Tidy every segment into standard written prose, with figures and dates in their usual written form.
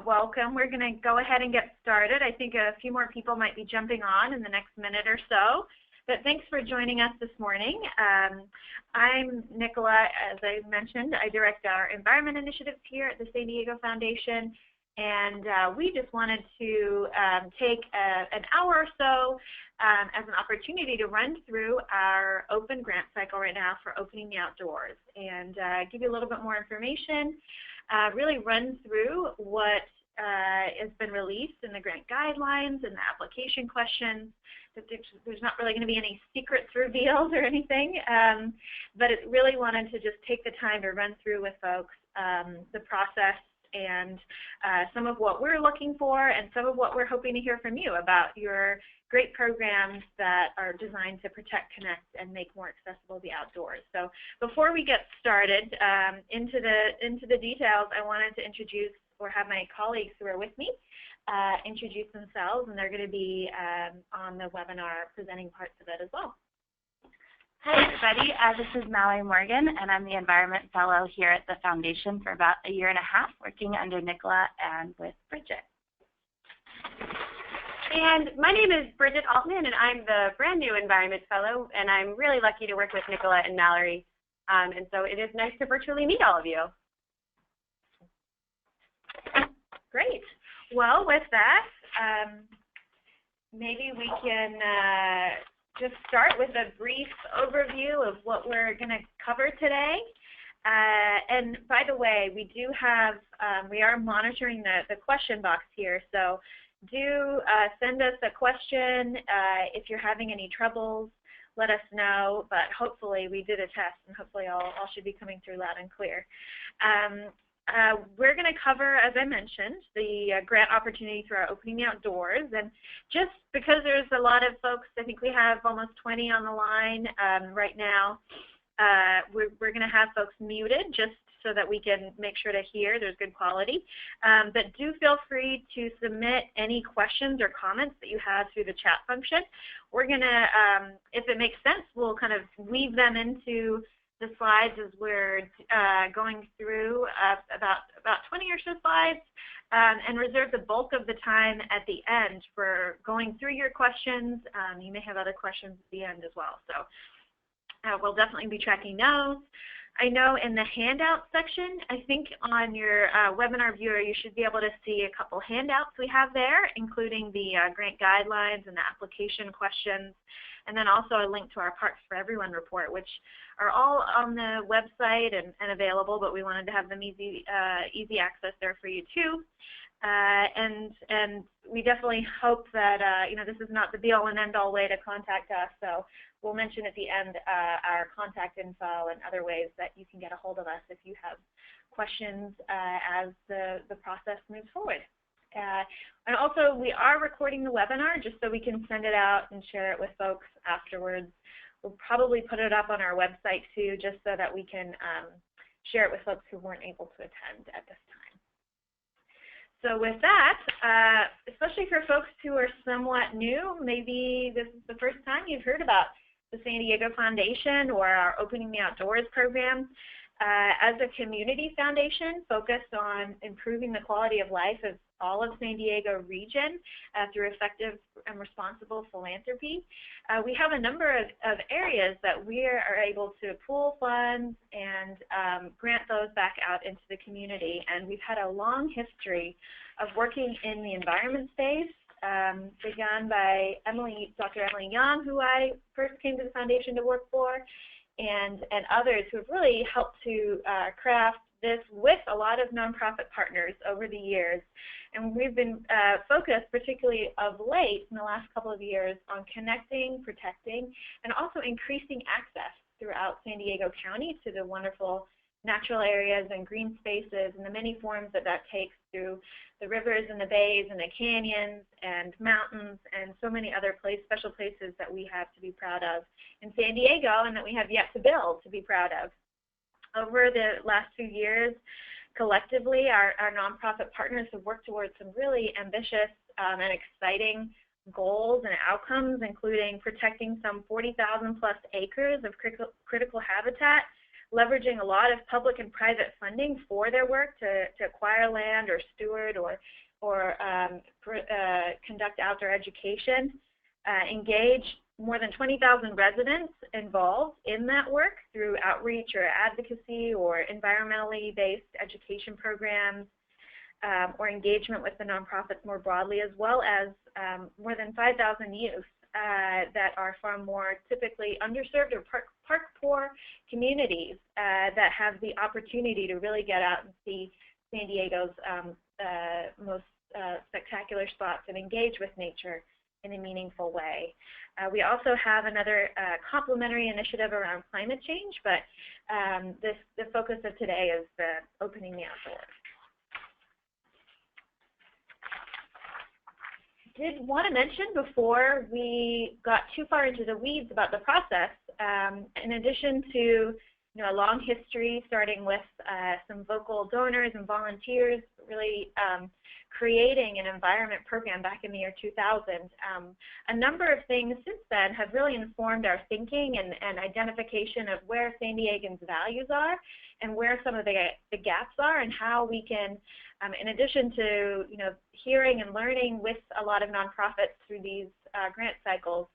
Welcome. We're going to go ahead and get started. I think a few more people might be jumping on in the next minute or so. But thanks for joining us this morning. I'm Nicola. As I mentioned, I direct our environment initiatives here at the San Diego Foundation. And we just wanted to take an hour or so as an opportunity to run through our open grant cycle right now for opening the outdoors and give you a little bit more information, really run through what has been released in the grant guidelines and the application questions. That there's not really going to be any secrets revealed or anything, but it really wanted to just take the time to run through with folks the process and some of what we're looking for and some of what we're hoping to hear from you about your great programs that are designed to protect, connect, and make more accessible the outdoors. So before we get started into the details, I wanted to introduce or have my colleagues who are with me introduce themselves, and they're going to be on the webinar presenting parts of it as well. Hi everybody, this is Mallory Morgan, and I'm the Environment Fellow here at the Foundation for about a year and a half, working under Nicola and with Bridget. And my name is Bridget Altman, and I'm the brand new Environment Fellow, and I'm really lucky to work with Nicola and Mallory, and so it is nice to virtually meet all of you. Great. Well, with that, maybe we can just start with a brief overview of what we're going to cover today. And by the way, we do have, we are monitoring the question box here, so do send us a question. If you're having any troubles, let us know, but hopefully we did a test and hopefully all should be coming through loud and clear. We're going to cover, as I mentioned, the grant opportunity through our Opening the Outdoors. And just because there's a lot of folks, I think we have almost 20 on the line right now, we're going to have folks muted just so that we can make sure to hear there's good quality. But do feel free to submit any questions or comments that you have through the chat function. We're going to, if it makes sense, we'll kind of weave them into the slides as we're going through about 20 or so slides, and reserve the bulk of the time at the end for going through your questions. You may have other questions at the end as well, so we'll definitely be tracking those. I know in the handout section, I think on your webinar viewer, you should be able to see a couple handouts we have there, including the grant guidelines and the application questions, and then also a link to our Parks for Everyone report, which are all on the website and available, but we wanted to have them easy access there for you too. And we definitely hope that you know, this is not the be-all and end-all way to contact us, so we'll mention at the end our contact info and other ways that you can get a hold of us if you have questions as the process moves forward. And also, we are recording the webinar just so we can send it out and share it with folks afterwards. We'll probably put it up on our website too, just so that we can share it with folks who weren't able to attend at this time. So with that, especially for folks who are somewhat new, maybe this is the first time you've heard about the San Diego Foundation or our Opening the Outdoors program. As a community foundation focused on improving the quality of life of all of San Diego region through effective and responsible philanthropy, we have a number of areas that we are able to pool funds and grant those back out into the community. And we've had a long history of working in the environment space, begun by Dr. Emily Young, who I first came to the foundation to work for, and others who have really helped to craft this with a lot of nonprofit partners over the years. And we've been focused, particularly of late in the last couple of years, on connecting, protecting, and also increasing access throughout San Diego County to the wonderful natural areas and green spaces and the many forms that takes through the rivers and the bays and the canyons and mountains and so many other special places that we have to be proud of in San Diego and that we have yet to build to be proud of. Over the last few years, collectively, our nonprofit partners have worked towards some really ambitious and exciting goals and outcomes, including protecting some 40,000 plus acres of critical habitat leveraging a lot of public and private funding for their work to acquire land or steward or conduct outdoor education, engage more than 20,000 residents involved in that work through outreach or advocacy or environmentally based education programs, or engagement with the nonprofits more broadly, as well as more than 5,000 youth that are from more typically underserved or park poor communities that have the opportunity to really get out and see San Diego's most spectacular spots and engage with nature in a meaningful way. We also have another complementary initiative around climate change, but the focus of today is the opening the outdoors. Did want to mention before we got too far into the weeds about the process, in addition to a long history starting with some vocal donors and volunteers really creating an environment program back in the year 2000, a number of things since then have really informed our thinking and identification of where San Diegans' values are and where some of the gaps are, and how we can, in addition to hearing and learning with a lot of nonprofits through these grant cycles,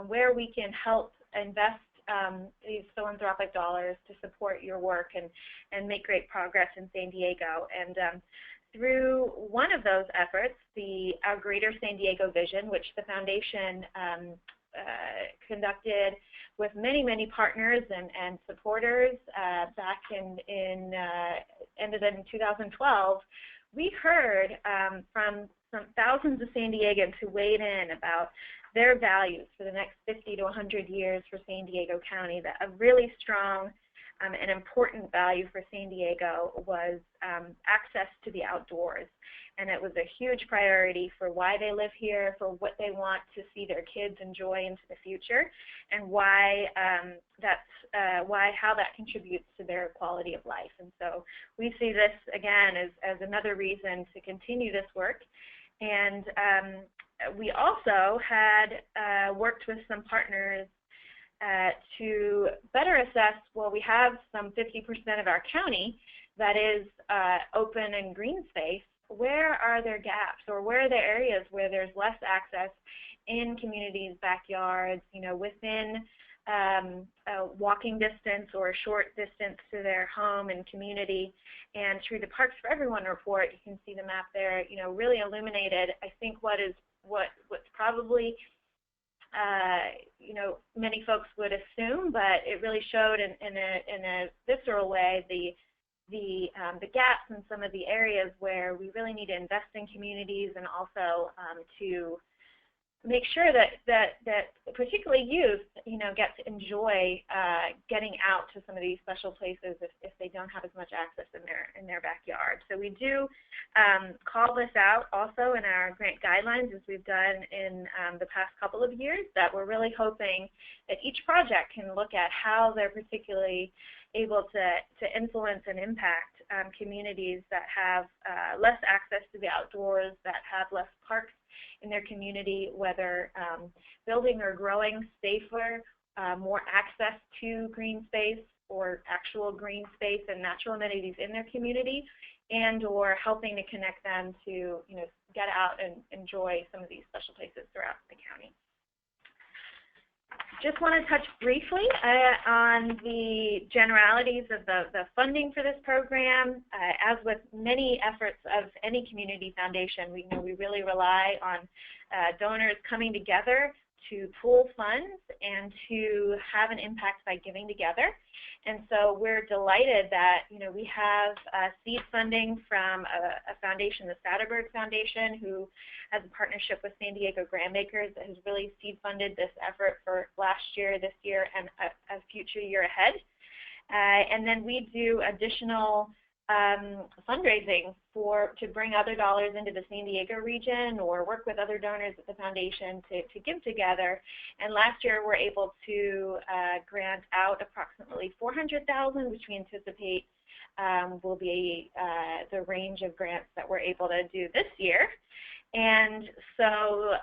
where we can help invest these philanthropic dollars to support your work and make great progress in San Diego. And through one of those efforts, our Greater San Diego Vision, which the foundation conducted with many partners and supporters back ended in 2012, we heard from thousands of San Diegans who weighed in about their values for the next 50 to 100 years for San Diego County. That a really strong and important value for San Diego was access to the outdoors. And it was a huge priority for why they live here, for what they want to see their kids enjoy into the future, and why how that contributes to their quality of life. And so we see this again as another reason to continue this work. And we also had worked with some partners to better assess, well, we have some 50% of our county that is open and green space. Where are there gaps, or where are there areas where there's less access in communities' backyards, within walking distance or a short distance to their home and community? And through the Parks for Everyone report, you can see the map there, really illuminated, I think, what's probably many folks would assume, but it really showed in a visceral way the gaps in some of the areas where we really need to invest in communities, and also to make sure that particularly youth, get to enjoy getting out to some of these special places if they don't have as much access in their backyard. So we do call this out also in our grant guidelines, as we've done in the past couple of years, that we're really hoping that each project can look at how they're particularly able to influence and impact communities that have less access to the outdoors, that have less parks in their community, whether building or growing safer, more access to green space or actual green space and natural amenities in their community, and or helping to connect them to get out and enjoy some of these special places throughout the county. Just want to touch briefly on the generalities of the funding for this program. As with many efforts of any community foundation, we really rely on donors coming together to pool funds and to have an impact by giving together. And so we're delighted that we have seed funding from a foundation, the Satterberg Foundation, who has a partnership with San Diego Grantmakers that has really seed funded this effort for last year, this year, and a future year ahead. And then we do additional fundraising to bring other dollars into the San Diego region, or work with other donors at the foundation to give together. And last year we're able to grant out approximately $400,000, which we anticipate will be the range of grants that we're able to do this year. And so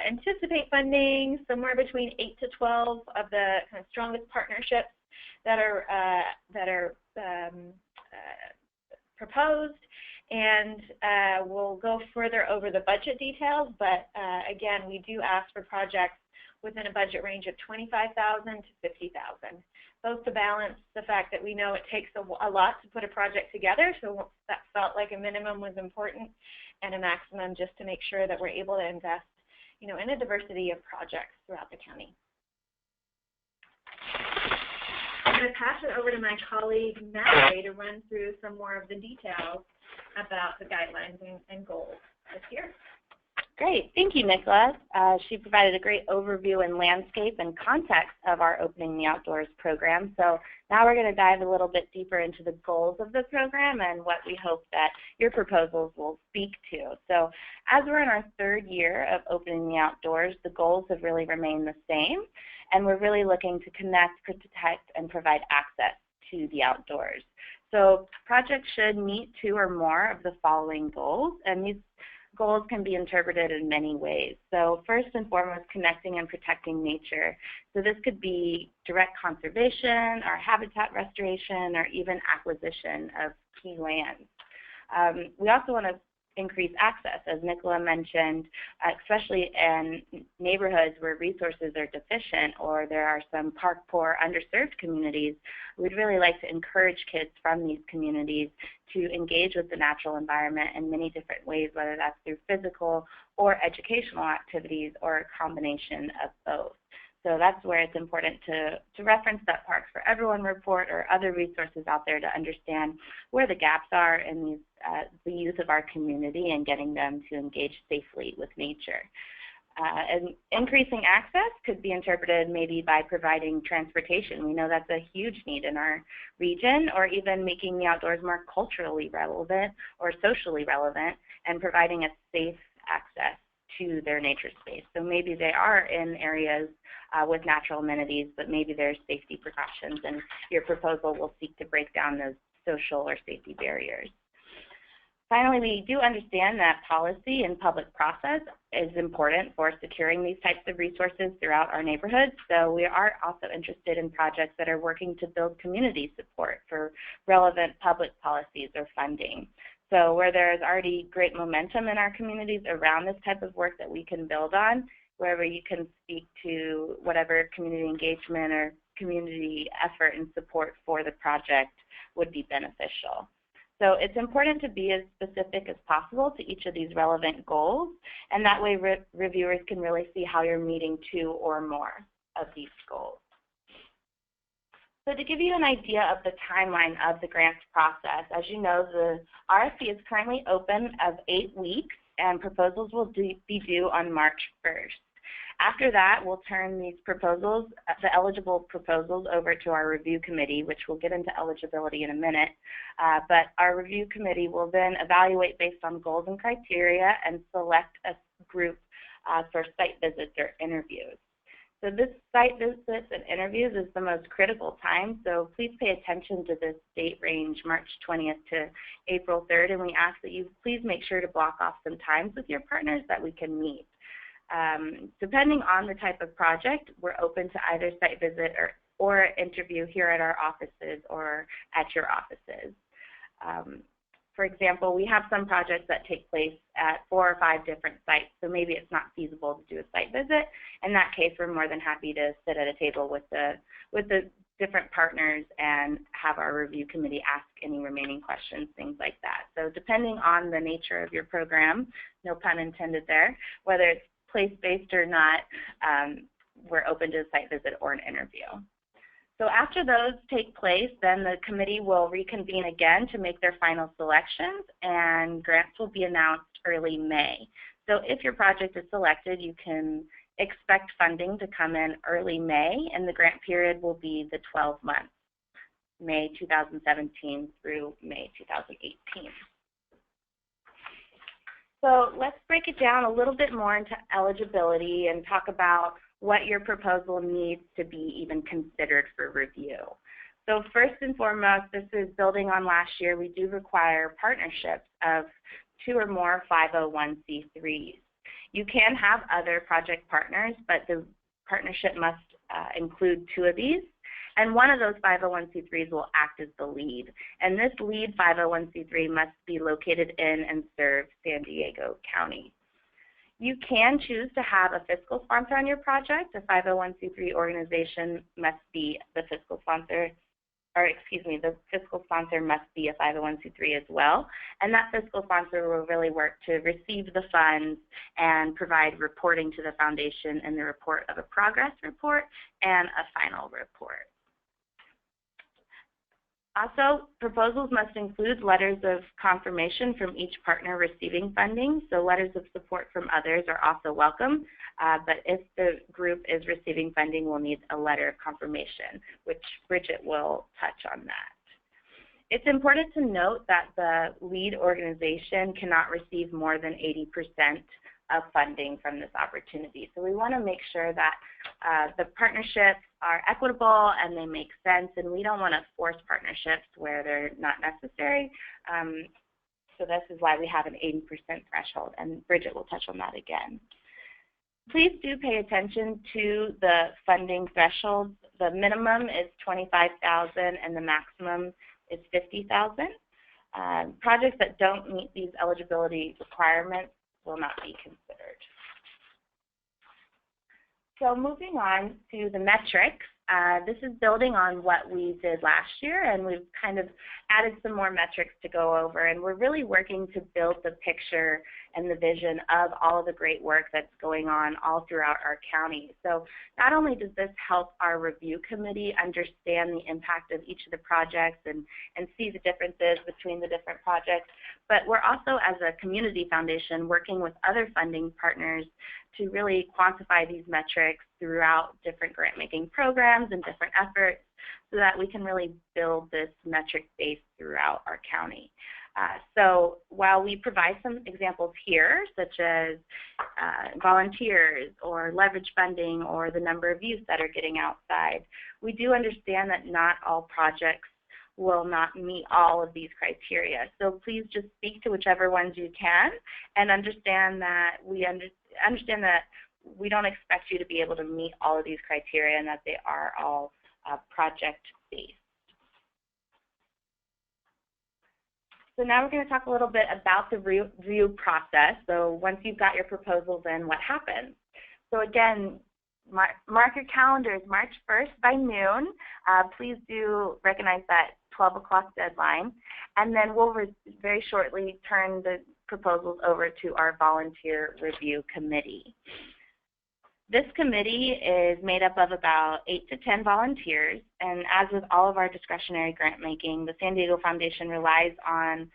anticipate funding somewhere between 8 to 12 of the kind of strongest partnerships that are proposed, and we'll go further over the budget details, but again, we do ask for projects within a budget range of $25,000 to $50,000, both to balance the fact that we know it takes a lot to put a project together, so that felt like a minimum was important, and a maximum just to make sure that we're able to invest, in a diversity of projects throughout the county. I'm going to pass it over to my colleague Mallory to run through some more of the details about the guidelines and goals this year. Great. Thank you, Nicola. She provided a great overview and landscape and context of our Opening the Outdoors program. So now we're going to dive a little bit deeper into the goals of the program and what we hope that your proposals will speak to. So as we're in our third year of Opening the Outdoors, the goals have really remained the same, and we're really looking to connect, protect, and provide access to the outdoors. So projects should meet 2 or more of the following goals, and these goals can be interpreted in many ways. So first and foremost, connecting and protecting nature. So this could be direct conservation or habitat restoration or even acquisition of key lands. We also want to increase access, as Nicola mentioned, especially in neighborhoods where resources are deficient or there are some park-poor, underserved communities. We'd really like to encourage kids from these communities to engage with the natural environment in many different ways, whether that's through physical or educational activities or a combination of both. So that's where it's important to reference that Parks for Everyone report or other resources out there to understand where the gaps are in the youth of our community and getting them to engage safely with nature. And increasing access could be interpreted maybe by providing transportation. We know that's a huge need in our region, or even making the outdoors more culturally relevant or socially relevant and providing a safe access to their nature space. So maybe they are in areas with natural amenities, but maybe there's safety precautions, and your proposal will seek to break down those social or safety barriers. Finally, we do understand that policy and public process is important for securing these types of resources throughout our neighborhoods, so we are also interested in projects that are working to build community support for relevant public policies or funding. So where there is already great momentum in our communities around this type of work that we can build on, wherever you can speak to whatever community engagement or community effort and support for the project would be beneficial. So it's important to be as specific as possible to each of these relevant goals, and that way reviewers can really see how you're meeting 2 or more of these goals. So to give you an idea of the timeline of the grants process, as you know, the RFP is currently open of 8 weeks, and proposals will be due on March 1st. After that, we'll turn these proposals, the eligible proposals, over to our review committee, which we'll get into eligibility in a minute. But our review committee will then evaluate based on goals and criteria and select a group for site visits or interviews. So this site visits and interviews is the most critical time, so please pay attention to this date range, March 20th to April 3rd, and we ask that you please make sure to block off some times with your partners that we can meet. Depending on the type of project, we're open to either site visit or interview here at our offices or at your offices. For example, we have some projects that take place at 4 or 5 different sites, so maybe it's not feasible to do a site visit. In that case, we're more than happy to sit at a table with the different partners and have our review committee ask any remaining questions, things like that. So depending on the nature of your program, no pun intended there, whether it's place-based or not, we're open to a site visit or an interview. So after those take place, then the committee will reconvene again to make their final selections, and grants will be announced early May. So if your project is selected, you can expect funding to come in early May, and the grant period will be the 12 months, May 2017 through May 2018. So let's break it down a little bit more into eligibility and talk about what your proposal needs to be even considered for review. So first and foremost, this is building on last year. We do require partnerships of 2 or more 501c3s. You can have other project partners, but the partnership must include 2 of these. And one of those 501c3s will act as the lead. And this lead 501c3 must be located in and serve San Diego County. You can choose to have a fiscal sponsor on your project. A 501c3 organization must be the fiscal sponsor, or excuse me, the fiscal sponsor must be a 501c3 as well. And that fiscal sponsor will really work to receive the funds and provide reporting to the foundation in the report of a progress report and a final report. Also, proposals must include letters of confirmation from each partner receiving funding. So letters of support from others are also welcome, but if the group is receiving funding, we'll need a letter of confirmation, which Bridget will touch on that. It's important to note that the lead organization cannot receive more than 80% of funding from this opportunity. So we want to make sure that the partnerships are equitable and they make sense, and we don't want to force partnerships where they're not necessary. So this is why we have an 80% threshold, and Bridget will touch on that again. Please do pay attention to the funding thresholds. The minimum is $25,000 and the maximum is $50,000. Projects that don't meet these eligibility requirements will not be considered. So moving on to the metrics, this is building on what we did last year, and we've kind of added some more metrics to go over, and we're really working to build the picture and the vision of all of the great work that's going on all throughout our county. So not only does this help our review committee understand the impact of each of the projects and see the differences between the different projects, but we're also, as a community foundation, working with other funding partners to really quantify these metrics throughout different grant-making programs and different efforts so that we can really build this metric base throughout our county. So while we provide some examples here, such as volunteers or leverage funding or the number of youth that are getting outside, we do understand that not all projects will not meet all of these criteria. So please just speak to whichever ones you can and understand that we understand that we don't expect you to be able to meet all of these criteria and that they are all project-based. So now we're going to talk a little bit about the review process. So once you've got your proposals in, what happens? So again, mark your calendars, March 1st by noon. Please do recognize that 12 o'clock deadline. And then we'll very shortly turn the proposals over to our volunteer review committee. This committee is made up of about 8 to 10 volunteers, and as with all of our discretionary grant making, the San Diego Foundation relies on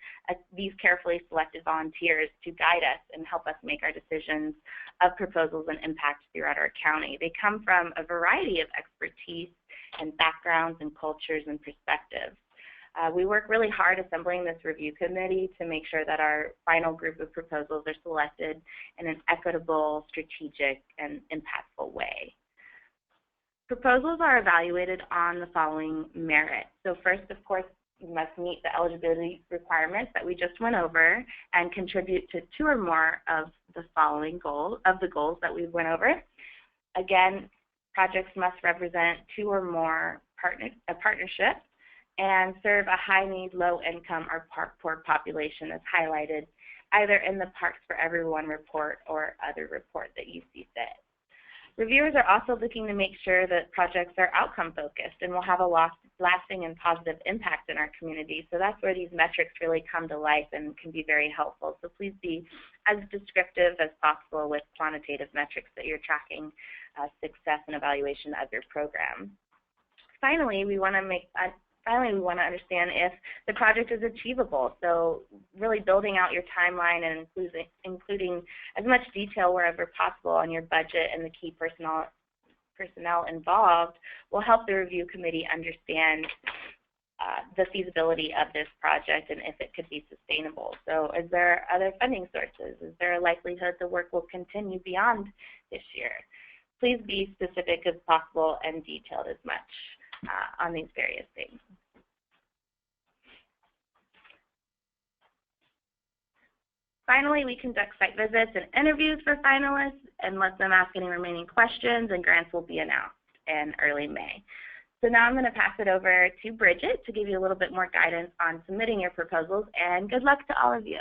these carefully selected volunteers to guide us and help us make our decisions of proposals and impacts throughout our county. They come from a variety of expertise and backgrounds and cultures and perspectives. We work really hard assembling this review committee to make sure that our final group of proposals are selected in an equitable, strategic, and impactful way. Proposals are evaluated on the following merits. So first, of course, you must meet the eligibility requirements that we just went over and contribute to 2 or more of the following goals, that we went over. Again, projects must represent 2 or more partnerships and serve a high-need, low-income, or poor population as highlighted either in the Parks for Everyone report or other report that you see fit. Reviewers are also looking to make sure that projects are outcome-focused and will have a lasting and positive impact in our community. So that's where these metrics really come to life and can be very helpful. So please be as descriptive as possible with quantitative metrics that you're tracking success and evaluation of your program. Finally, we want to understand if the project is achievable. So really building out your timeline and including as much detail wherever possible on your budget and the key personnel involved will help the review committee understand the feasibility of this project and if it could be sustainable. So is there other funding sources? Is there a likelihood the work will continue beyond this year? Please be specific as possible and detailed as much on these various things. Finally, we conduct site visits and interviews for finalists and let them ask any remaining questions, and grants will be announced in early May. So now I'm going to pass it over to Bridget to give you a little bit more guidance on submitting your proposals, and good luck to all of you.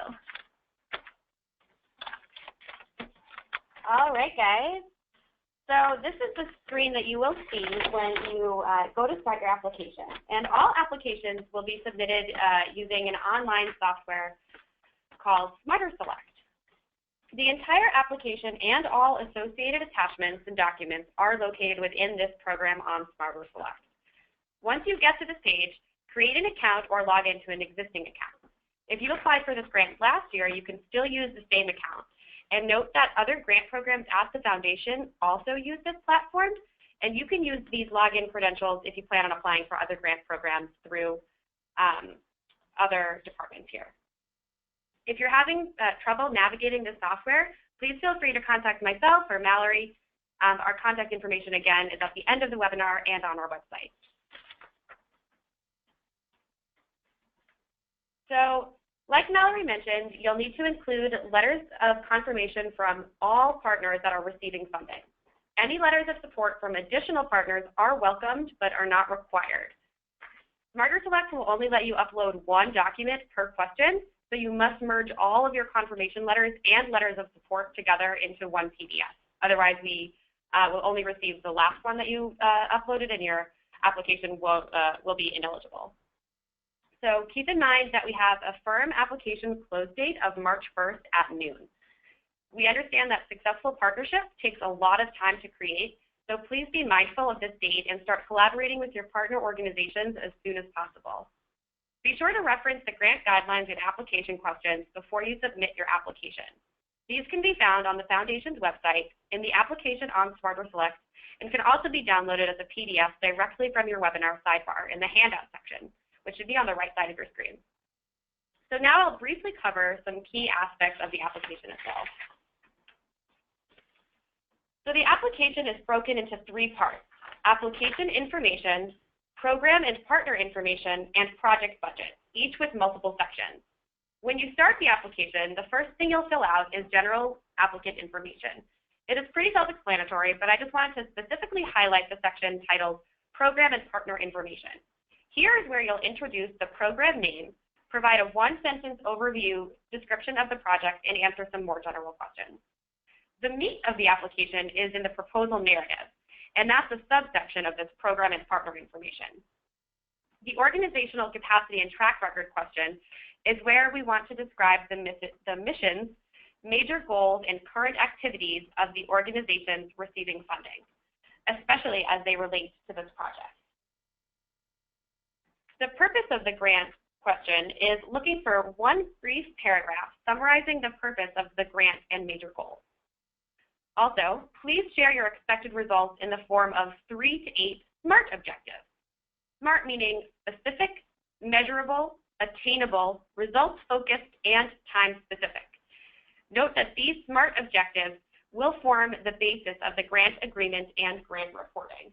All right, guys. So this is the screen that you will see when you go to start your application. And all applications will be submitted using an online software called SmarterSelect. The entire application and all associated attachments and documents are located within this program on SmarterSelect. Once you get to this page, create an account or log into an existing account. If you applied for this grant last year, you can still use the same account. And note that other grant programs at the foundation also use this platform, and you can use these login credentials if you plan on applying for other grant programs through other departments here. If you're having trouble navigating the software, please feel free to contact myself or Mallory. Our contact information, again, is at the end of the webinar and on our website. So, like Mallory mentioned, you'll need to include letters of confirmation from all partners that are receiving funding. Any letters of support from additional partners are welcomed but are not required. SmarterSelect will only let you upload one document per question, so you must merge all of your confirmation letters and letters of support together into one PDF. Otherwise, we will only receive the last one that you uploaded, and your application will be ineligible. So keep in mind that we have a firm application close date of March 1st at noon. We understand that successful partnership takes a lot of time to create, so please be mindful of this date and start collaborating with your partner organizations as soon as possible. Be sure to reference the grant guidelines and application questions before you submit your application. These can be found on the Foundation's website, in the application on SmarterSelect, and can also be downloaded as a PDF directly from your webinar sidebar in the handout section, which should be on the right side of your screen. So now I'll briefly cover some key aspects of the application itself. So the application is broken into three parts: application information, program and partner information, and project budget, each with multiple sections. When you start the application, the first thing you'll fill out is general applicant information. It is pretty self-explanatory, but I just wanted to specifically highlight the section titled Program and Partner Information. Here is where you'll introduce the program name, provide a one-sentence overview description of the project, and answer some more general questions. The meat of the application is in the proposal narrative, and that's a subsection of this program and partner information. The organizational capacity and track record question is where we want to describe the missions, major goals, and current activities of the organizations receiving funding, especially as they relate to this project. The purpose of the grant question is looking for one brief paragraph summarizing the purpose of the grant and major goals. Also, please share your expected results in the form of 3 to 8 SMART objectives. SMART meaning specific, measurable, attainable, results-focused, and time-specific. Note that these SMART objectives will form the basis of the grant agreement and grant reporting.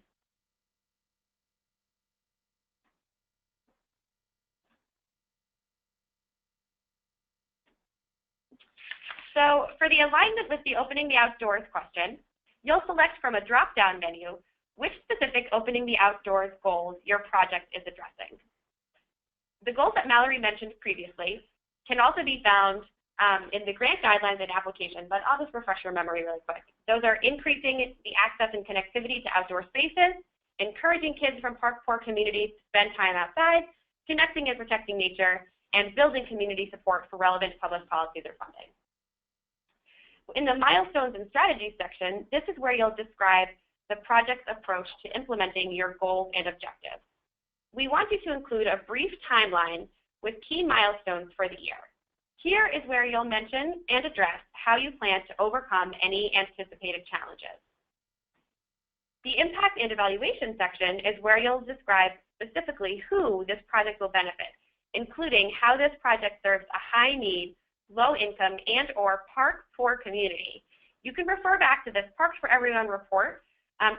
So for the alignment with the Opening the Outdoors question, you'll select from a drop-down menu which specific Opening the Outdoors goals your project is addressing. The goals that Mallory mentioned previously can also be found in the grant guidelines and application, but I'll just refresh your memory really quick. Those are increasing the access and connectivity to outdoor spaces, encouraging kids from park-poor communities to spend time outside, connecting and protecting nature, and building community support for relevant public policies or funding. In the milestones and strategies section, this is where you'll describe the project's approach to implementing your goals and objectives. We want you to include a brief timeline with key milestones for the year. Here is where you'll mention and address how you plan to overcome any anticipated challenges. The impact and evaluation section is where you'll describe specifically who this project will benefit, including how this project serves a high-need, low-income, and/or park-poor community. You can refer back to this Parks for Everyone report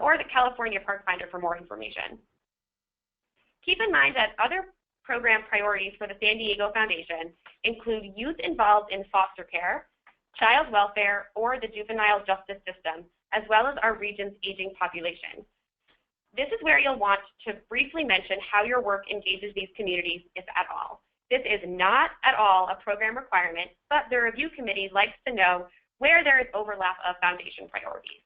or the California Park Finder for more information. Keep in mind that other program priorities for the San Diego Foundation include youth involved in foster care, child welfare, or the juvenile justice system, as well as our region's aging population. This is where you'll want to briefly mention how your work engages these communities, if at all. This is not at all a program requirement, but the review committee likes to know where there is overlap of foundation priorities.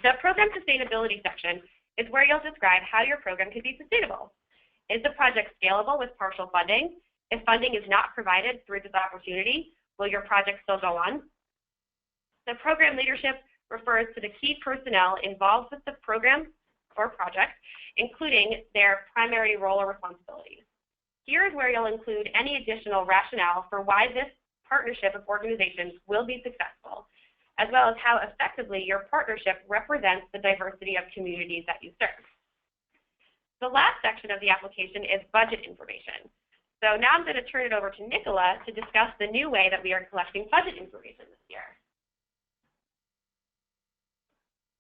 The program sustainability section is where you'll describe how your program can be sustainable. Is the project scalable with partial funding? If funding is not provided through this opportunity, will your project still go on? The program leadership refers to the key personnel involved with the program or project, including their primary role or responsibilities. Here is where you'll include any additional rationale for why this partnership of organizations will be successful, as well as how effectively your partnership represents the diversity of communities that you serve. The last section of the application is budget information. So now I'm going to turn it over to Nicola to discuss the new way that we are collecting budget information this year.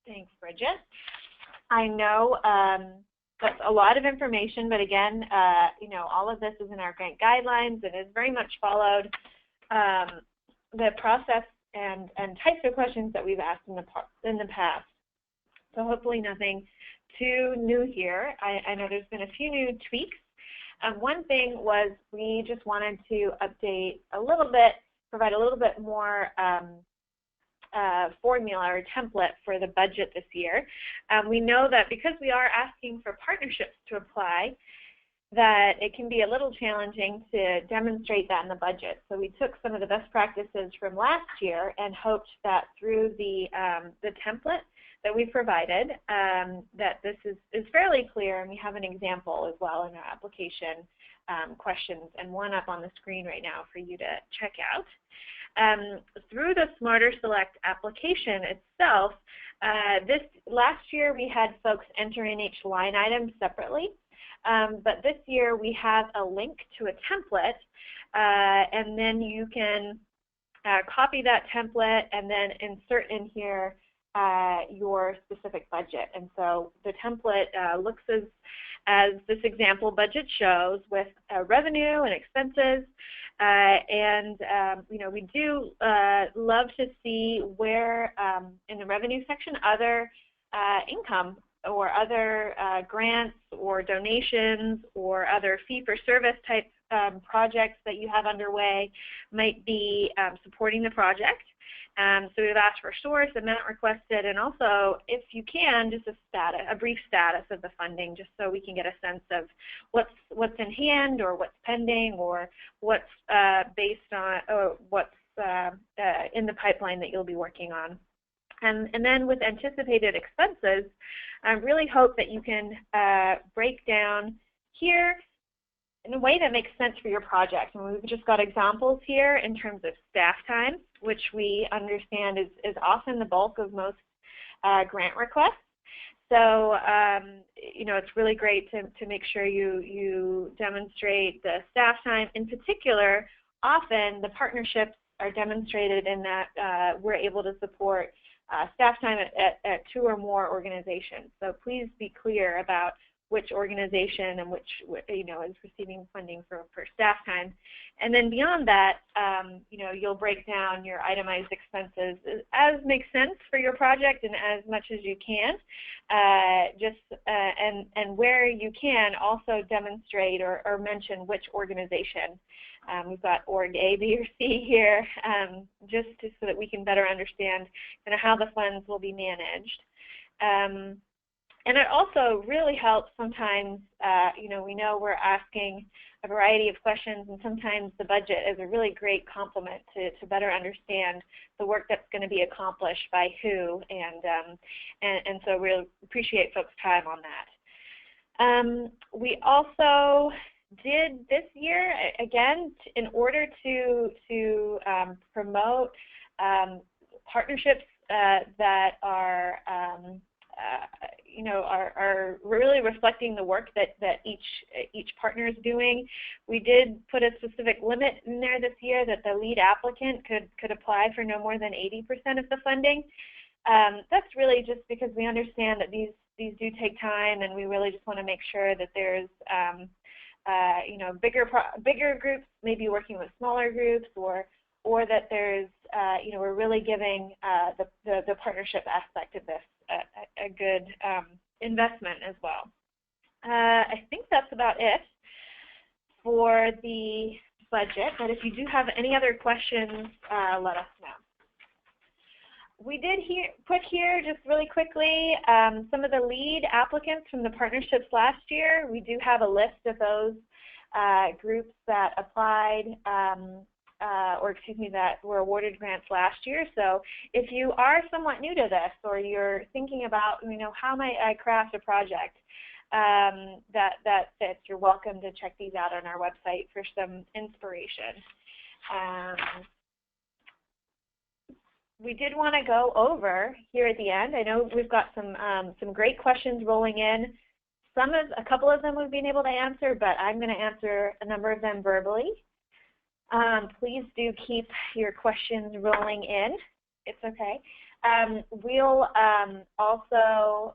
Thanks, Bridget. I know that's a lot of information, but again, you know, all of this is in our grant guidelines and is very much followed the process and types of questions that we've asked in the past. So hopefully nothing too new here. I know there's been a few new tweaks. One thing was we just wanted to update a little bit, provide a little bit more formula or template for the budget this year. We know that because we are asking for partnerships to apply, that it can be a little challenging to demonstrate that in the budget. So we took some of the best practices from last year and hoped that through the template that we provided, that this is fairly clear, and we have an example as well in our application questions, and one up on the screen right now for you to check out. Through the Smarter Select application itself, last year we had folks enter in each line item separately, but this year we have a link to a template, and then you can copy that template and then insert in here your specific budget. And so the template looks as this example budget shows, with revenue and expenses. You know, we do love to see where in the revenue section other income or other grants or donations or other fee-for-service type projects that you have underway might be supporting the project. So we've asked for source, amount requested, and also, if you can, just a brief status of the funding, just so we can get a sense of what's in hand or what's pending or what's based on or what's in the pipeline that you'll be working on. And then with anticipated expenses, I really hope that you can break down here in a way that makes sense for your project. And we've just got examples here in terms of staff time, which we understand is often the bulk of most grant requests. So, you know, it's really great to make sure you demonstrate the staff time. In particular, often the partnerships are demonstrated in that we're able to support staff time at 2 or more organizations. So please be clear about which organization and which, you know, is receiving funding for staff time. And then beyond that, you know, you'll break down your itemized expenses as makes sense for your project and as much as you can. And where you can, also demonstrate or mention which organization. We've got org A, B, or C here, just so that we can better understand kind of how the funds will be managed. And it also really helps sometimes, you know, we know we're asking a variety of questions, and sometimes the budget is a really great complement to better understand the work that's going to be accomplished by who, and so we'll appreciate folks' time on that. We also did this year, again, in order to promote partnerships that are you know, are really reflecting the work that each partner is doing. We did put a specific limit in there this year that the lead applicant could apply for no more than 80% of the funding. That's really just because we understand that these do take time, and we really just want to make sure that there's you know, bigger groups maybe working with smaller groups, or that there's you know, we're really giving the partnership aspect of this a good investment as well. I think that's about it for the budget, but if you do have any other questions, let us know. We did put here, just really quickly, some of the lead applicants from the partnerships last year. We do have a list of those groups that applied, that were awarded grants last year. So if you are somewhat new to this, or you're thinking about, how might I craft a project that fits, you're welcome to check these out on our website for some inspiration. We did want to go over here at the end. I know we've got some great questions rolling in. A couple of them we've been able to answer, but I'm going to answer a number of them verbally. Please do keep your questions rolling in. It's okay. We'll also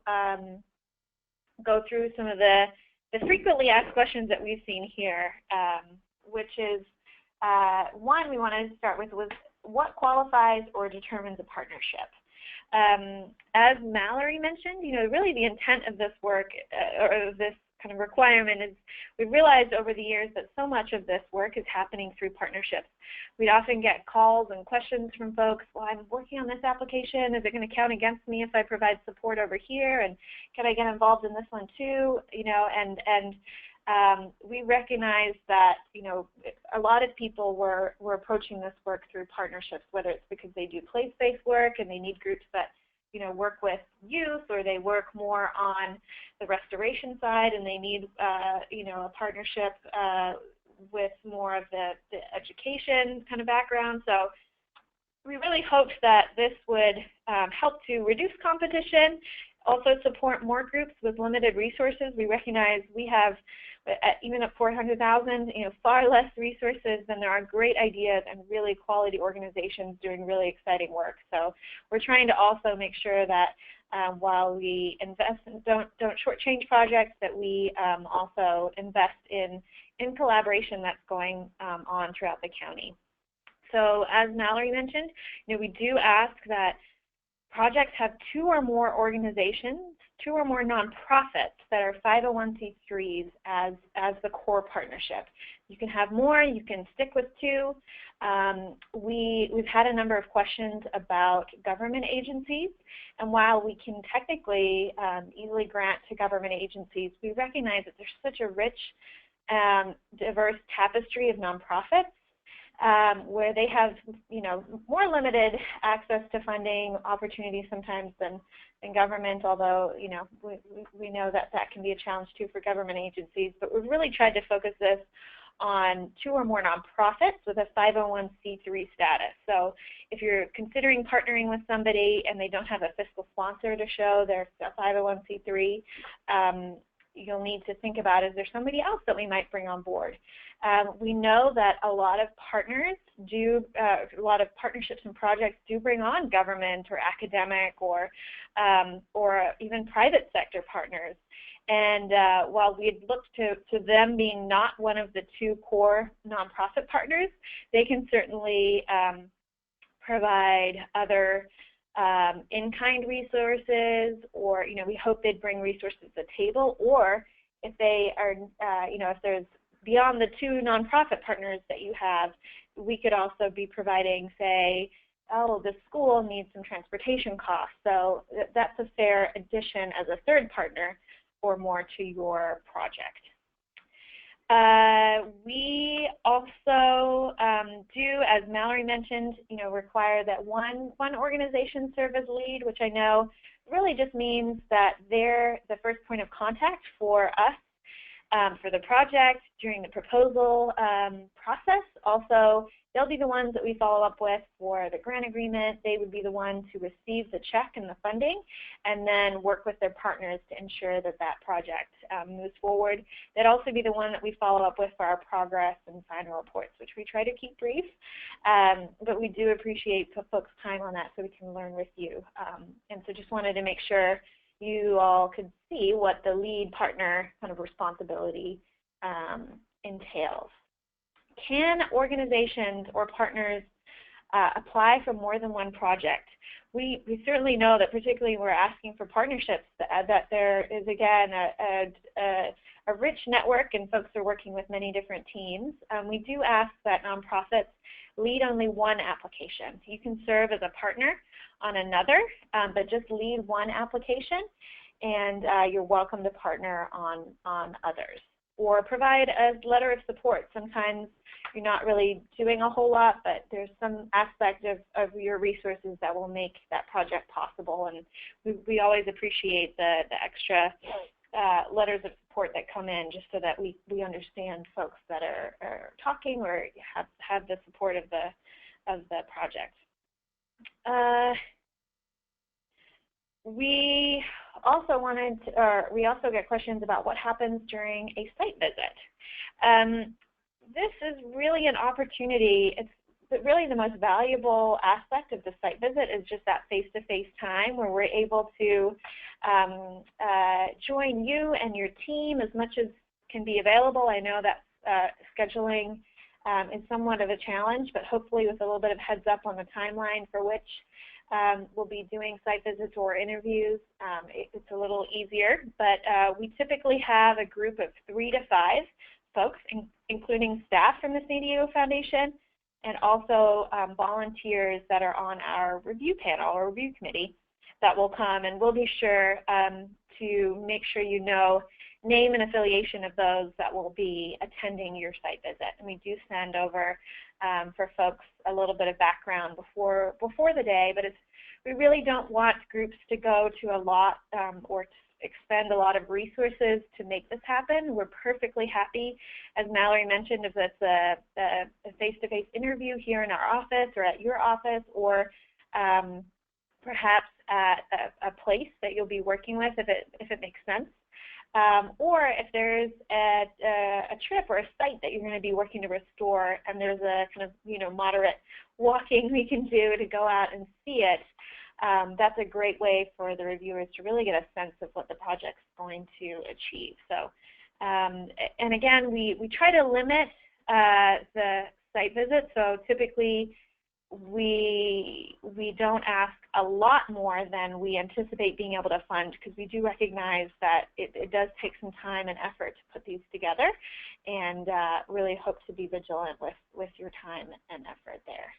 go through some of the frequently asked questions that we've seen here, which is one we want to start with was, what qualifies or determines a partnership? As Mallory mentioned, really the intent of this work, or this kind of requirement, is we've realized over the years that so much of this work is happening through partnerships. We'd often get calls and questions from folks, well, I'm working on this application, is it going to count against me if I provide support over here, and can I get involved in this one too? We recognize that, a lot of people were approaching this work through partnerships, whether it's because they do place-based work and they need groups that, work with youth, or they work more on the restoration side and they need, a partnership with more of the education kind of background. So we really hoped that this would help to reduce competition, also support more groups with limited resources. We recognize we have, even at 400,000, far less resources than there are great ideas and really quality organizations doing really exciting work. So we're trying to also make sure that while we invest and don't shortchange projects, that we also invest in collaboration that's going on throughout the county. So as Mallory mentioned, we do ask that projects have 2 or more organizations, 2 or more nonprofits that are 501c3s as the core partnership. You can have more, you can stick with 2. We've had a number of questions about government agencies, and while we can technically easily grant to government agencies, we recognize that there's such a rich, diverse tapestry of nonprofits where they have, more limited access to funding opportunities sometimes than government, although, we know that can be a challenge too for government agencies. But we've really tried to focus this on 2 or more nonprofits with a 501c3 status. So if you're considering partnering with somebody and they don't have a fiscal sponsor to show they're a 501c3, you'll need to think about, is there somebody else that we might bring on board? We know that a lot of partnerships and projects do bring on government or academic or even private sector partners. And while we'd look to them being not one of the 2 core nonprofit partners, they can certainly provide other in-kind resources, or we hope they'd bring resources to the table, or if they are, if there's beyond the 2 nonprofit partners that you have, we could also be providing, say, oh, the school needs some transportation costs, so that's a fair addition as a 3rd partner or more to your project. We also do, as Mallory mentioned, require that one organization serve as lead, which I know really just means that they're the first point of contact for us for the project during the proposal process. Also, they'll be the ones that we follow up with for the grant agreement. They would be the ones who receive the check and the funding, and then work with their partners to ensure that that project moves forward. They'd also be the one that we follow up with for our progress and final reports, which we try to keep brief. But we do appreciate folks' time on that so we can learn with you. And so just wanted to make sure you all could see what the lead partner kind of responsibility entails. Can organizations or partners apply for more than one project. We certainly know that particularly when we're asking for partnerships that there is, again, a rich network and folks are working with many different teams. We do ask that nonprofits lead only one application. You can serve as a partner on another, but just lead one application, and you're welcome to partner on others. Or provide a letter of support. Sometimes you're not really doing a whole lot, but there's some aspect of your resources that will make that project possible. And we always appreciate the extra letters of support that come in, just so that we understand folks that are talking or have the support of the project. We also get questions about what happens during a site visit. This is really an opportunity. It's really the most valuable aspect of the site visit is just that face-to-face time where we're able to join you and your team as much as can be available. I know that scheduling is somewhat of a challenge, but hopefully with a little bit of heads up on the timeline for which we'll be doing site visits or interviews, it's a little easier. But we typically have a group of 3 to 5 folks, including staff from the San Diego Foundation, and also volunteers that are on our review panel or review committee that will come, and we'll be sure to make sure you know name and affiliation of those that will be attending your site visit. And we do send over for folks a little bit of background before the day, but we really don't want groups to go to a lot or to expend a lot of resources to make this happen. We're perfectly happy, as Mallory mentioned, if it's a face-to-face interview here in our office or at your office, or perhaps at a place that you'll be working with if it makes sense. Or if there's a trip or a site that you're going to be working to restore, and there's a kind of moderate walking we can do to go out and see it, that's a great way for the reviewers to really get a sense of what the project's going to achieve. So, and again, we try to limit the site visit. So typically, we don't ask a lot more than we anticipate being able to fund, because we do recognize that it does take some time and effort to put these together, and really hope to be vigilant with your time and effort there.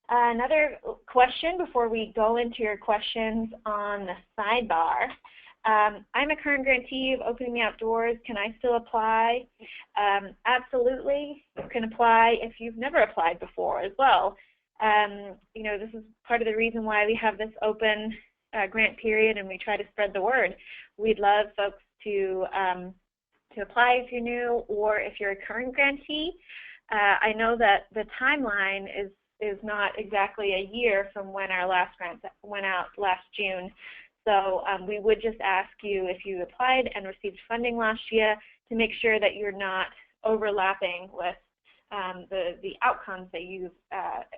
Another question before we go into your questions on the sidebar. I'm a current grantee of Opening the Outdoors. Can I still apply? Absolutely. You can apply if you've never applied before as well. This is part of the reason why we have this open grant period, and we try to spread the word. We'd love folks to apply if you're new, or if you're a current grantee. I know that the timeline is not exactly a year from when our last grant went out last June. So we would just ask you, if you applied and received funding last year, to make sure that you're not overlapping with the outcomes that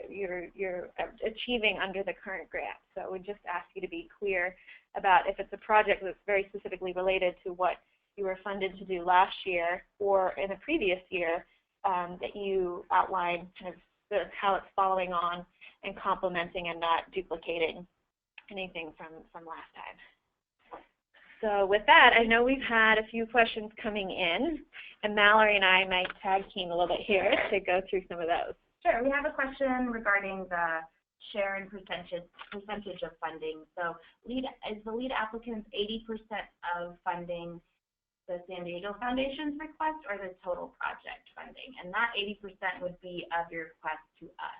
you're achieving under the current grant. So we just ask you to be clear about if it's a project that's very specifically related to what you were funded to do last year or in a previous year, that you outline kind of how it's following on and complementing and not duplicating anything from last time. So with that, I know we've had a few questions coming in, and Mallory and I might tag team a little bit here to go through some of those. Sure. We have a question regarding the share and percentage of funding. So is the lead applicant's 80% of funding the San Diego Foundation's request, or the total project funding? And that 80% would be of your request to us.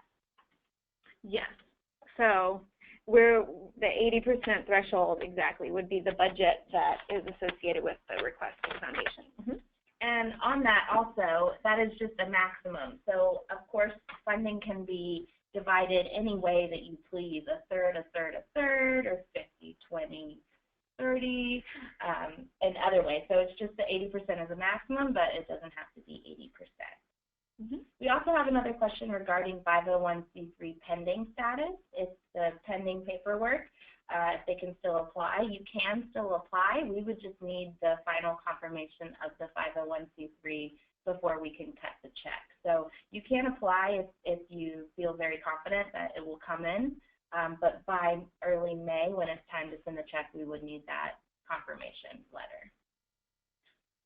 Yes. So the 80% threshold exactly would be the budget that is associated with the request to the foundation. Mm-hmm. And on that also, that is just a maximum. So of course, funding can be divided any way that you please, a third, or 50, 20, 30, and other ways. So it's just the 80% is a maximum, but it doesn't have to be 80%. Mm-hmm. We also have another question regarding 501c3 pending status. It's the pending paperwork. If they can still apply, you can still apply. We would just need the final confirmation of the 501c3 before we can cut the check. So you can apply if you feel very confident that it will come in, but by early May, when it's time to send the check, we would need that confirmation letter.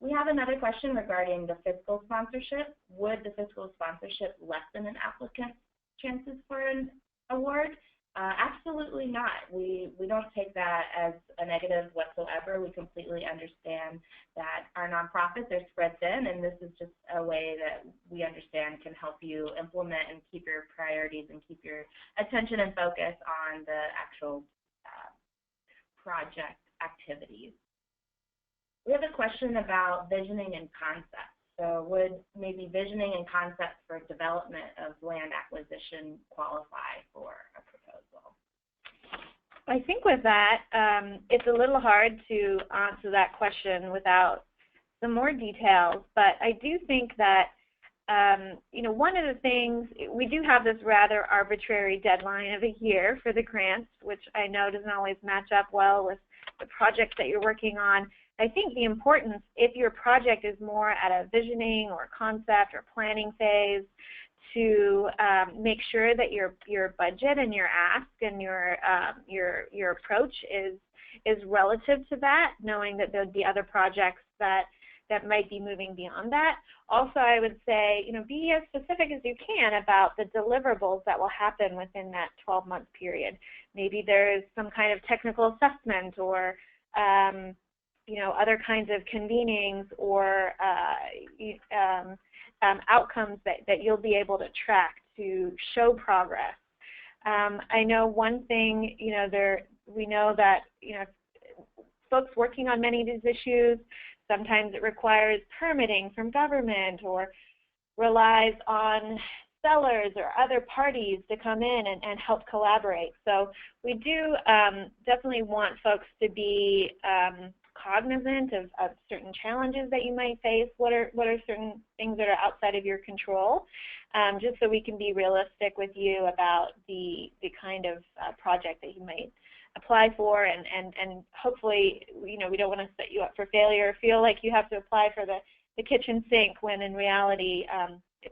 We have another question regarding the fiscal sponsorship. Would the fiscal sponsorship lessen an applicant's chances for an award? Absolutely not. We don't take that as a negative whatsoever. We completely understand that our nonprofits are spread thin, and this is just a way that we understand can help you implement and keep your priorities and keep your attention and focus on the actual project activities. We have a question about visioning and concept. So would maybe visioning and concept for development of land acquisition qualify for a proposal? I think with that, it's a little hard to answer that question without some more details, but I do think that one of the things, we do have this rather arbitrary deadline of a year for the grants, which I know doesn't always match up well with the projects that you're working on. I think the importance, if your project is more at a visioning or concept or planning phase, to make sure that your budget and your ask and your approach is relative to that, knowing that there'd be other projects that might be moving beyond that. Also, I would say, be as specific as you can about the deliverables that will happen within that 12-month period. Maybe there's some kind of technical assessment or other kinds of convenings or outcomes that you'll be able to track to show progress. I know one thing, we know that folks working on many of these issues, sometimes it requires permitting from government or relies on sellers or other parties to come in and help collaborate. So we do definitely want folks to be cognizant of certain challenges that you might face. What are certain things that are outside of your control, just so we can be realistic with you about the kind of project that you might apply for, and hopefully, we don't want to set you up for failure or feel like you have to apply for the kitchen sink when in reality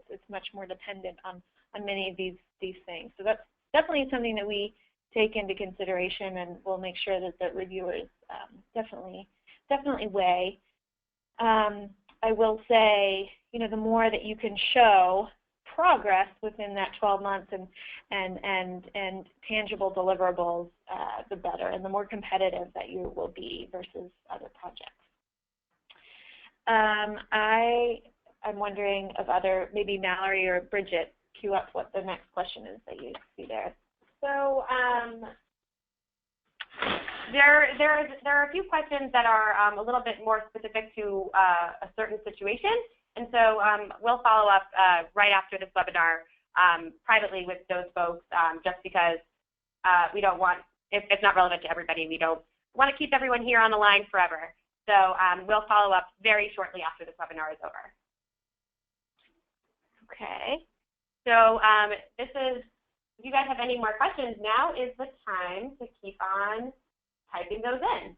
it's much more dependent on many of these things. So that's definitely something that we take into consideration, and we'll make sure that the reviewers definitely weigh. I will say, the more that you can show progress within that 12 months and tangible deliverables, the better, and the more competitive that you will be versus other projects. I'm wondering of maybe Mallory or Bridget, queue up what the next question is that you see there. So there are a few questions that are a little bit more specific to a certain situation, and so we'll follow up right after this webinar privately with those folks, just because we don't want, if it's not relevant to everybody, we don't want to keep everyone here on the line forever. So we'll follow up very shortly after this webinar is over. Okay. So if you guys have any more questions, now is the time to keep on typing those in.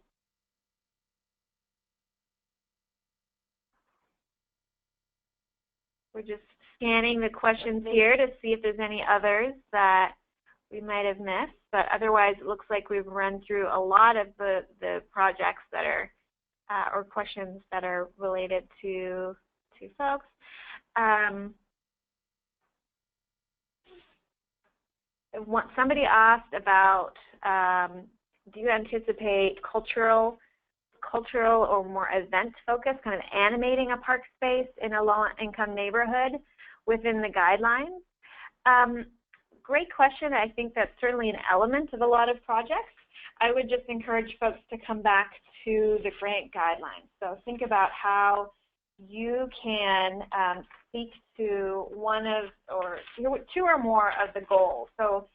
We're just scanning the questions here to see if there's any others that we might have missed, but otherwise it looks like we've run through a lot of the projects that are, or questions that are related to folks. Somebody asked about, do you anticipate cultural or more event-focused, kind of animating a park space in a low-income neighborhood within the guidelines? Great question. I think that's certainly an element of a lot of projects. I would just encourage folks to come back to the grant guidelines. So think about how you can speak to two or more of the goals. So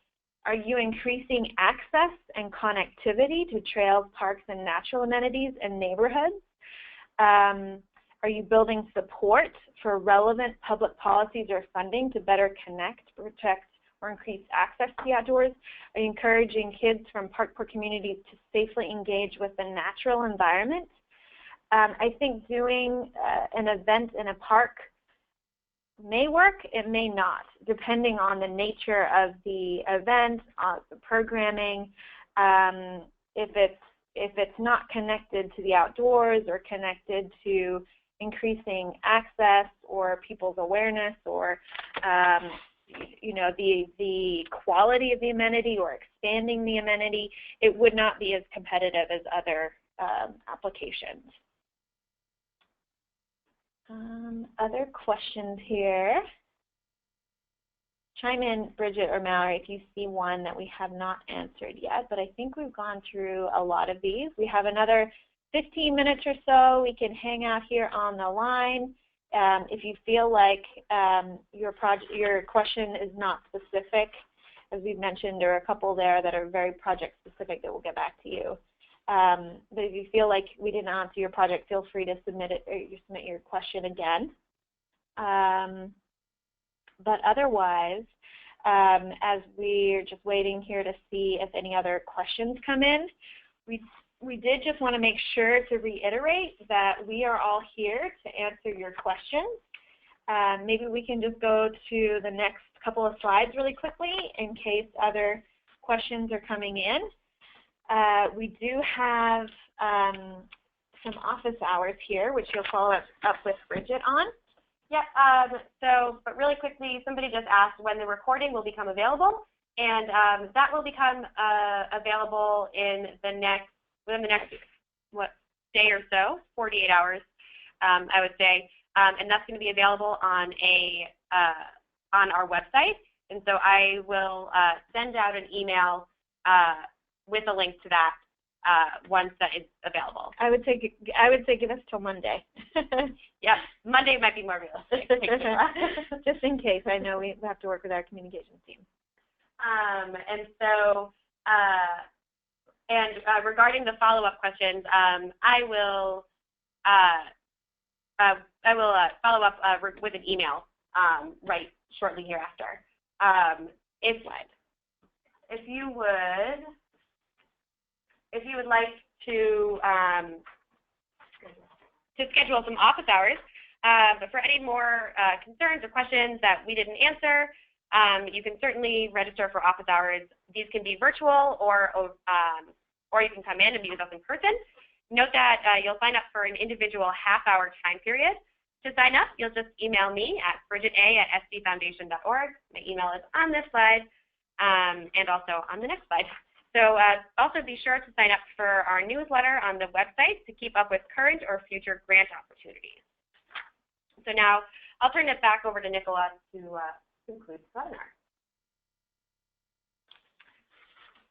are you increasing access and connectivity to trails, parks, and natural amenities in neighborhoods? Are you building support for relevant public policies or funding to better connect, protect, or increase access to the outdoors? Are you encouraging kids from park poor communities to safely engage with the natural environment? I think doing an event in a park may work, it may not, depending on the nature of the event, the programming. If it's not connected to the outdoors or connected to increasing access or people's awareness or you know, the quality of the amenity or expanding the amenity, it would not be as competitive as other applications. Other questions here. Chime in, Bridget or Mallory, if you see one that we have not answered yet, but I think we've gone through a lot of these. We have another 15 minutes or so. We can hang out here on the line. If you feel like your question is not specific, as we've mentioned, there are a couple there that are very project specific that we'll get back to you. But if you feel like we didn't answer your project, feel free to submit it, or submit your question again. But otherwise, as we're just waiting here to see if any other questions come in, we did just want to make sure to reiterate that we are all here to answer your questions. Maybe we can just go to the next couple of slides really quickly in case other questions are coming in. We do have some office hours here, which you'll follow up with Bridget on. Yep, but really quickly, somebody just asked when the recording will become available, and that will become available within the next day or so, 48 hours, I would say, and that's going to be available on our website. And so I will send out an email with a link to that once that is available. I would say give us till Monday. Yep, Monday might be more realistic. Just in case. I know we have to work with our communications team. And so, regarding the follow-up questions, I will follow up with an email right shortly hereafter. If you would like to schedule some office hours, but for any more concerns or questions that we didn't answer, you can certainly register for office hours. These can be virtual, or you can come in and meet with us in person. Note that you'll sign up for an individual half-hour time period. To sign up, you'll just email me at bridgeta@sdfoundation.org. My email is on this slide and also on the next slide. So also be sure to sign up for our newsletter on the website to keep up with current or future grant opportunities. So now I'll turn it back over to Nicola to conclude the webinar.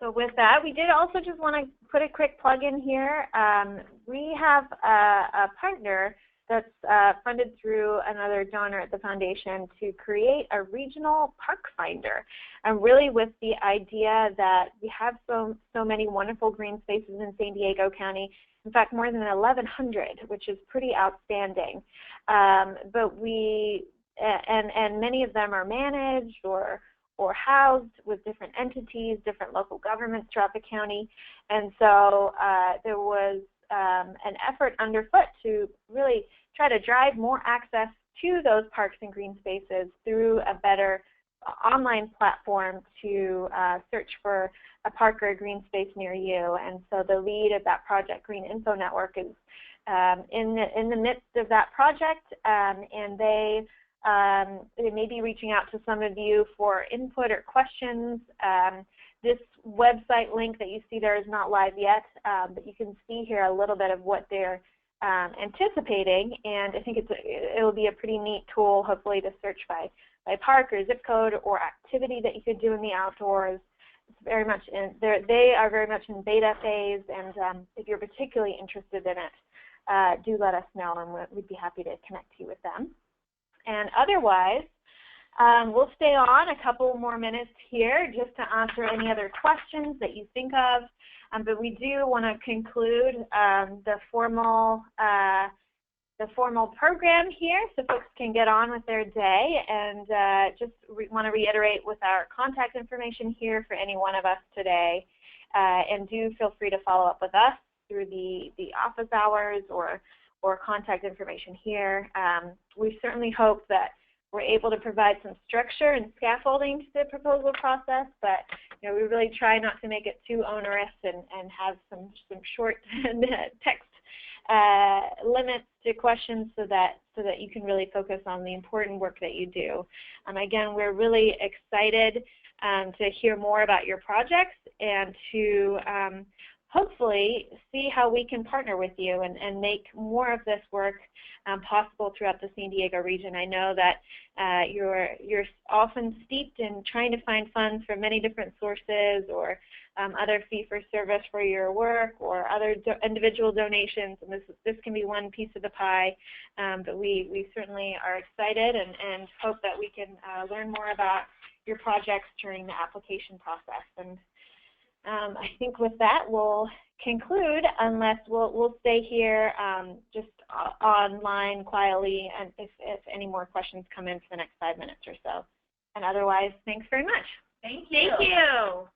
So with that, we did also just want to put a quick plug in here. We have a partner that's funded through another donor at the foundation to create a regional park finder, and really with the idea that we have so many wonderful green spaces in San Diego County. In fact, more than 1,100, which is pretty outstanding. But and many of them are managed or housed with different entities, different local governments throughout the county. And so there was an effort underfoot to really try to drive more access to those parks and green spaces through a better online platform to search for a park or a green space near you. And so the lead of that project, Green Info Network, is in the midst of that project, and they may be reaching out to some of you for input or questions. This website link that you see there is not live yet, but you can see here a little bit of what they're anticipating, and I think it'll be a pretty neat tool, hopefully, to search by park or zip code or activity that you could do in the outdoors. It's very much they are very much in beta phase, and if you're particularly interested in it, do let us know, and we'd be happy to connect you with them. And otherwise, we'll stay on a couple more minutes here just to answer any other questions that you think of. But we do want to conclude the formal program here so folks can get on with their day. And just want to reiterate with our contact information here for any one of us today. And do feel free to follow up with us through the office hours or contact information here. We certainly hope that we're able to provide some structure and scaffolding to the proposal process, but we really try not to make it too onerous and have some short text limits to questions so that you can really focus on the important work that you do. Again, we're really excited to hear more about your projects and to hopefully see how we can partner with you and make more of this work possible throughout the San Diego region. I know that you're often steeped in trying to find funds from many different sources, or other fee-for-service for your work, or other individual donations, and this can be one piece of the pie. But we certainly are excited and hope that we can learn more about your projects during the application process. And I think with that we'll conclude, unless we'll stay here just online quietly, and if any more questions come in for the next 5 minutes or so. And otherwise, thanks very much. Thank you. Thank you.